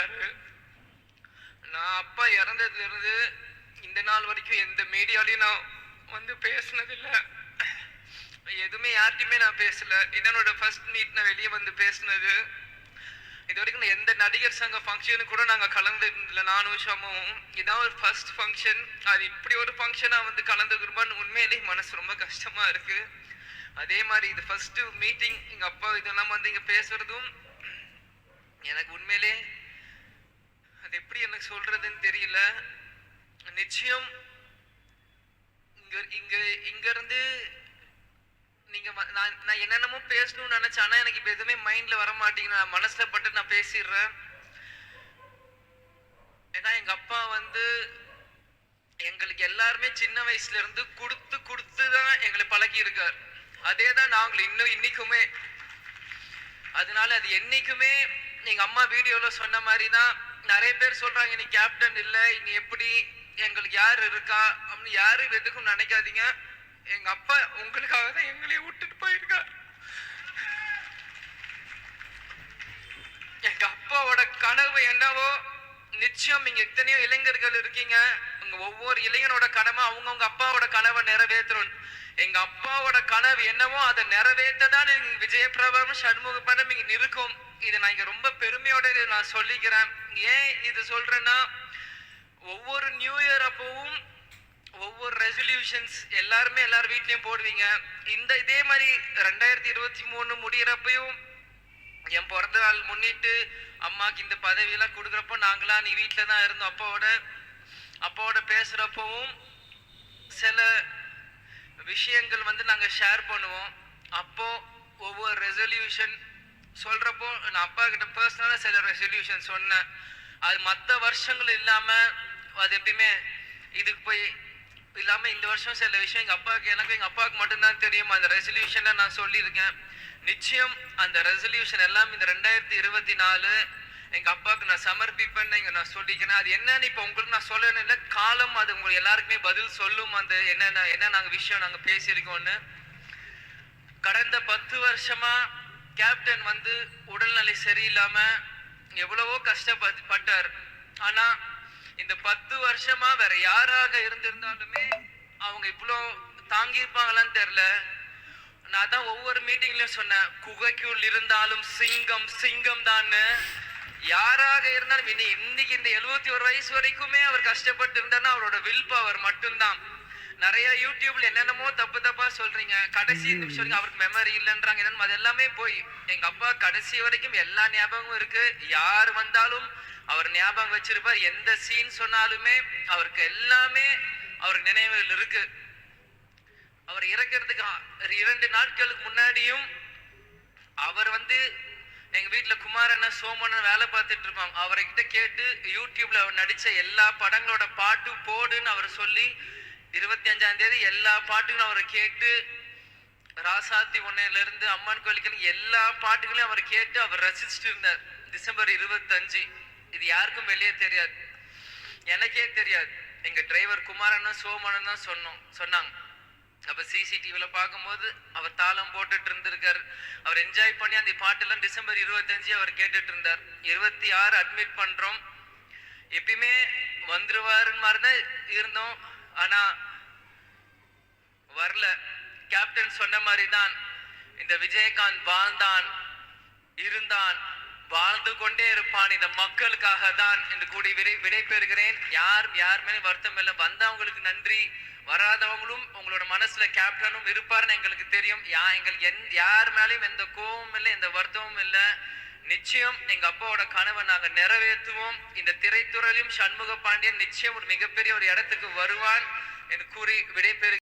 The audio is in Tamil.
சொன்னாரு. நான் அப்பா இறந்ததுல இருந்து இந்த நாள் வரைக்கும் எந்த மீடியாலையும் நான் வந்து பேசினதில்ல. எதுவுமே யார்கிட்டயுமே நான் பேசல. இதனோட ஃபர்ஸ்ட் மீட் நான் வெளியே வந்து பேசினது. இது வரைக்கும் எந்த நடிகர் சங்க ஃபங்க்ஷனு கூட நாங்கள் கலந்துருந்ததில்ல. நானும் ஷமும் இதான் ஒரு ஃபர்ஸ்ட் ஃபங்க்ஷன். அது இப்படி ஒரு ஃபங்க்ஷனாக வந்து கலந்துக்கிறோம்னு உண்மையிலேயே மனசு ரொம்ப கஷ்டமா இருக்கு. அதே மாதிரி இது ஃபர்ஸ்ட் மீட்டிங் எங்கள் அப்பா இதெல்லாம் வந்து இங்கே பேசுறதும் எனக்கு உண்மையிலே அது எப்படி எனக்கு சொல்றதுன்னு தெரியல. நிச்சயம் இங்க இங்க இங்க இருந்து நீங்க நான் என்னென்னமோ பேசணும்னு நினைச்சேன். ஆனா எனக்கு இப்ப எதுவுமே மைண்ட்ல வர மாட்டேங்குது. நான் மனசுல பட்டு நான் பேசிடுறேன். ஏன்னா எங்க அப்பா வந்து எங்களுக்கு எல்லாருமே சின்ன வயசுல இருந்து கொடுத்து கொடுத்து தான் எங்களை பழகி இருக்கார். அதே தான் நாங்களும் இன்னைக்குமே. அதனால அது என்னைக்குமே எங்க அம்மா வீடியோல சொன்ன மாதிரி தான். நிறைய பேர் சொல்றாங்க நீ கேப்டன் இல்ல, இனி எப்படி எங்களுக்கு யார் இருக்கா அப்படின்னு. யாரும் எதுக்கும் நினைக்காதீங்க. எங்க அப்பா உங்களுக்காக தான் எங்களையும் விட்டுட்டு போயிருக்கார். எங்க அப்பாவோட கனவு என்னவோ நிச்சயம் இங்க எத்தனையோ இளைஞர்கள் இருக்கீங்க. உங்க ஒவ்வொரு இளைஞனோட கடமை அவங்கவுங்க அப்பாவோட கனவை நிறைவேற்றணும். எங்க அப்பாவோட கனவு என்னவோ அதை நிறைவேற்றதான் விஜயபிரபம் சண்முகப்பனும் இங்க இருக்கும். இதை நான் இங்க ரொம்ப பெருமையோட நான் சொல்லிக்கிறேன். ஏன் இது சொல்றேன்னா, ஒவ்வொரு நியூ இயர் அப்பவும் ஒவ்வொரு ரெசல்யூஷன்ஸ் எல்லாருமே எல்லார் வீட்லயும் போடுவீங்க. இதே மாதிரி 2023 முடியறப்பையும் என் பிறந்த நாள் முன்னிட்டு அம்மாக்கு இந்த பதவியெல்லாம் கொடுக்குறப்போ நாங்களாம் நீ வீட்டில் தான் இருந்தோம். அப்பாவோட பேசுறப்பவும் சில விஷயங்கள் வந்து நாங்கள் ஷேர் பண்ணுவோம். அப்போ ஒவ்வொரு ரெசல்யூஷன் சொல்றப்போ நான் அப்பா கிட்ட பர்சனலா சில ரெசல்யூஷன் சொன்னேன். அது மற்ற வருஷங்கள் இல்லாம அது எப்பயுமே இதுக்கு போய் இல்லாம இந்த வருஷம் சில விஷயம் எனக்கு எங்க அப்பாவுக்கு மட்டும்தான் தெரியும். அந்த ரெசல்யூஷனை நான் சொல்லியிருக்கேன். நிச்சயம் அந்த ரெசல்யூஷன் எல்லாம் இந்த 2024 எங்க அப்பாவுக்கு நான் சமர்ப்பிப்பேன்னு இங்க நான் சொல்லிக்கிறேன். அது என்னன்னு இப்ப உங்களுக்கு நான் சொல்லணும் இல்லை, காலம் அது உங்களுக்கு எல்லாருக்குமே பதில் சொல்லும். அந்த என்ன நாங்க விஷயம் நாங்க பேசியிருக்கோம்னு. கடந்த 10 வருஷமா கேப்டன் வந்து உடல்நிலை சரியில்லாம எவ்வளவோ கஷ்டப்பட்டார். ஆனா இந்த 10 வருஷமா வேற யாராக இருந்திருந்தாலுமே அவங்க இவ்வளோ தாங்கியிருப்பாங்களான்னு தெரியல. நான் தான் ஒவ்வொரு மீட்டிங்லயும் சொன்னேன், குகைக்குள் இருந்தாலும் சிங்கம் சிங்கம் தான். யாராக இருந்தாலும் இன்னைக்கு இந்த 71 வயசு வரைக்குமே அவர் கஷ்டப்பட்டு இருந்தாருன்னா அவரோட வில் பவர் மட்டும்தான். நிறைய யூடியூப்ல என்னென்னமோ தப்பா சொல்றீங்க. கடைசி நிமிஷம் அவருக்கு மெமரி இல்லைன்றாங்க. என்னன்னு அது எல்லாமே போய் எங்க அப்பா கடைசி வரைக்கும் எல்லா ஞாபகமும் இருக்கு. யார் வந்தாலும் அவர் ஞாபகம் வச்சிருப்பார். எந்த சீன் சொன்னாலுமே அவருக்கு எல்லாமே அவருக்கு நினைவுகள் இருக்கு. அவர் இறக்கிறதுக்கு 2 நாட்களுக்கு முன்னாடியும் அவர் வந்து எங்க வீட்டுல குமாரண்ணா சோமண்ணன் வேலை பார்த்துட்டு இருப்பாங்க. அவரை கிட்ட கேட்டு யூடியூப்ல அவர் நடிச்ச எல்லா படங்களோட பாட்டு போடுன்னு அவர் சொல்லி 25ஆம் தேதி எல்லா பாட்டுகளும் அவரை கேட்டு, ராசாத்தி 1ல இருந்து அம்மன் கோயிலுக்கு எல்லா பாட்டுகளையும் அவர் கேட்டு அவர் ரசிச்சுட்டு இருந்தார். டிசம்பர் 25 இது யாருக்கும் வெளியே தெரியாது, எனக்கே தெரியாது. எங்க டிரைவர் குமாரண்ணா சோமண்ணன் தான் சொன்னாங்க. அப்ப சிசிடிவில பார்க்கும்போது அவர் தாளம் போட்டுட்டு இருந்திருக்காரு. அவர் என்ஜாய் பண்ணி அந்த பாட்டெல்லாம் டிசம்பர் 25 அவர் கேட்டுட்டு இருந்தார். 26 அட்மிட் பண்றோம். எப்பயுமே வந்துருவாருன்னு மாதிரிதான் இருந்தோம். ஆனா வரல. கேப்டன் சொன்ன மாதிரி தான் இந்த விஜயகாந்த் வாழ்ந்தான், இருந்தான், வாழ்ந்து கொண்டே இருப்பான். இந்த மக்களுக்காக தான் இந்த கூடி விடை பெறுகிறேன். யாருமே வருத்தம் இல்லை. வந்தவங்களுக்கு நன்றி, வராதவங்களும் உங்களோட மனசுல கேப்டனும் இருப்பாருன்னு எங்களுக்கு தெரியும். எங்களுக்கு யார் மேலேயும் எந்த கோபமும் இல்லை, எந்த வருத்தமும் இல்லை. நிச்சயம் எங்க அப்பாவோட கனவை நாங்க நிறைவேற்றுவோம். இந்த திரைத்துறையிலும் சண்முக பாண்டியன் நிச்சயம் ஒரு மிகப்பெரிய ஒரு இடத்துக்கு வருவான் என்று கூறி விடைபெறுகிறேன்.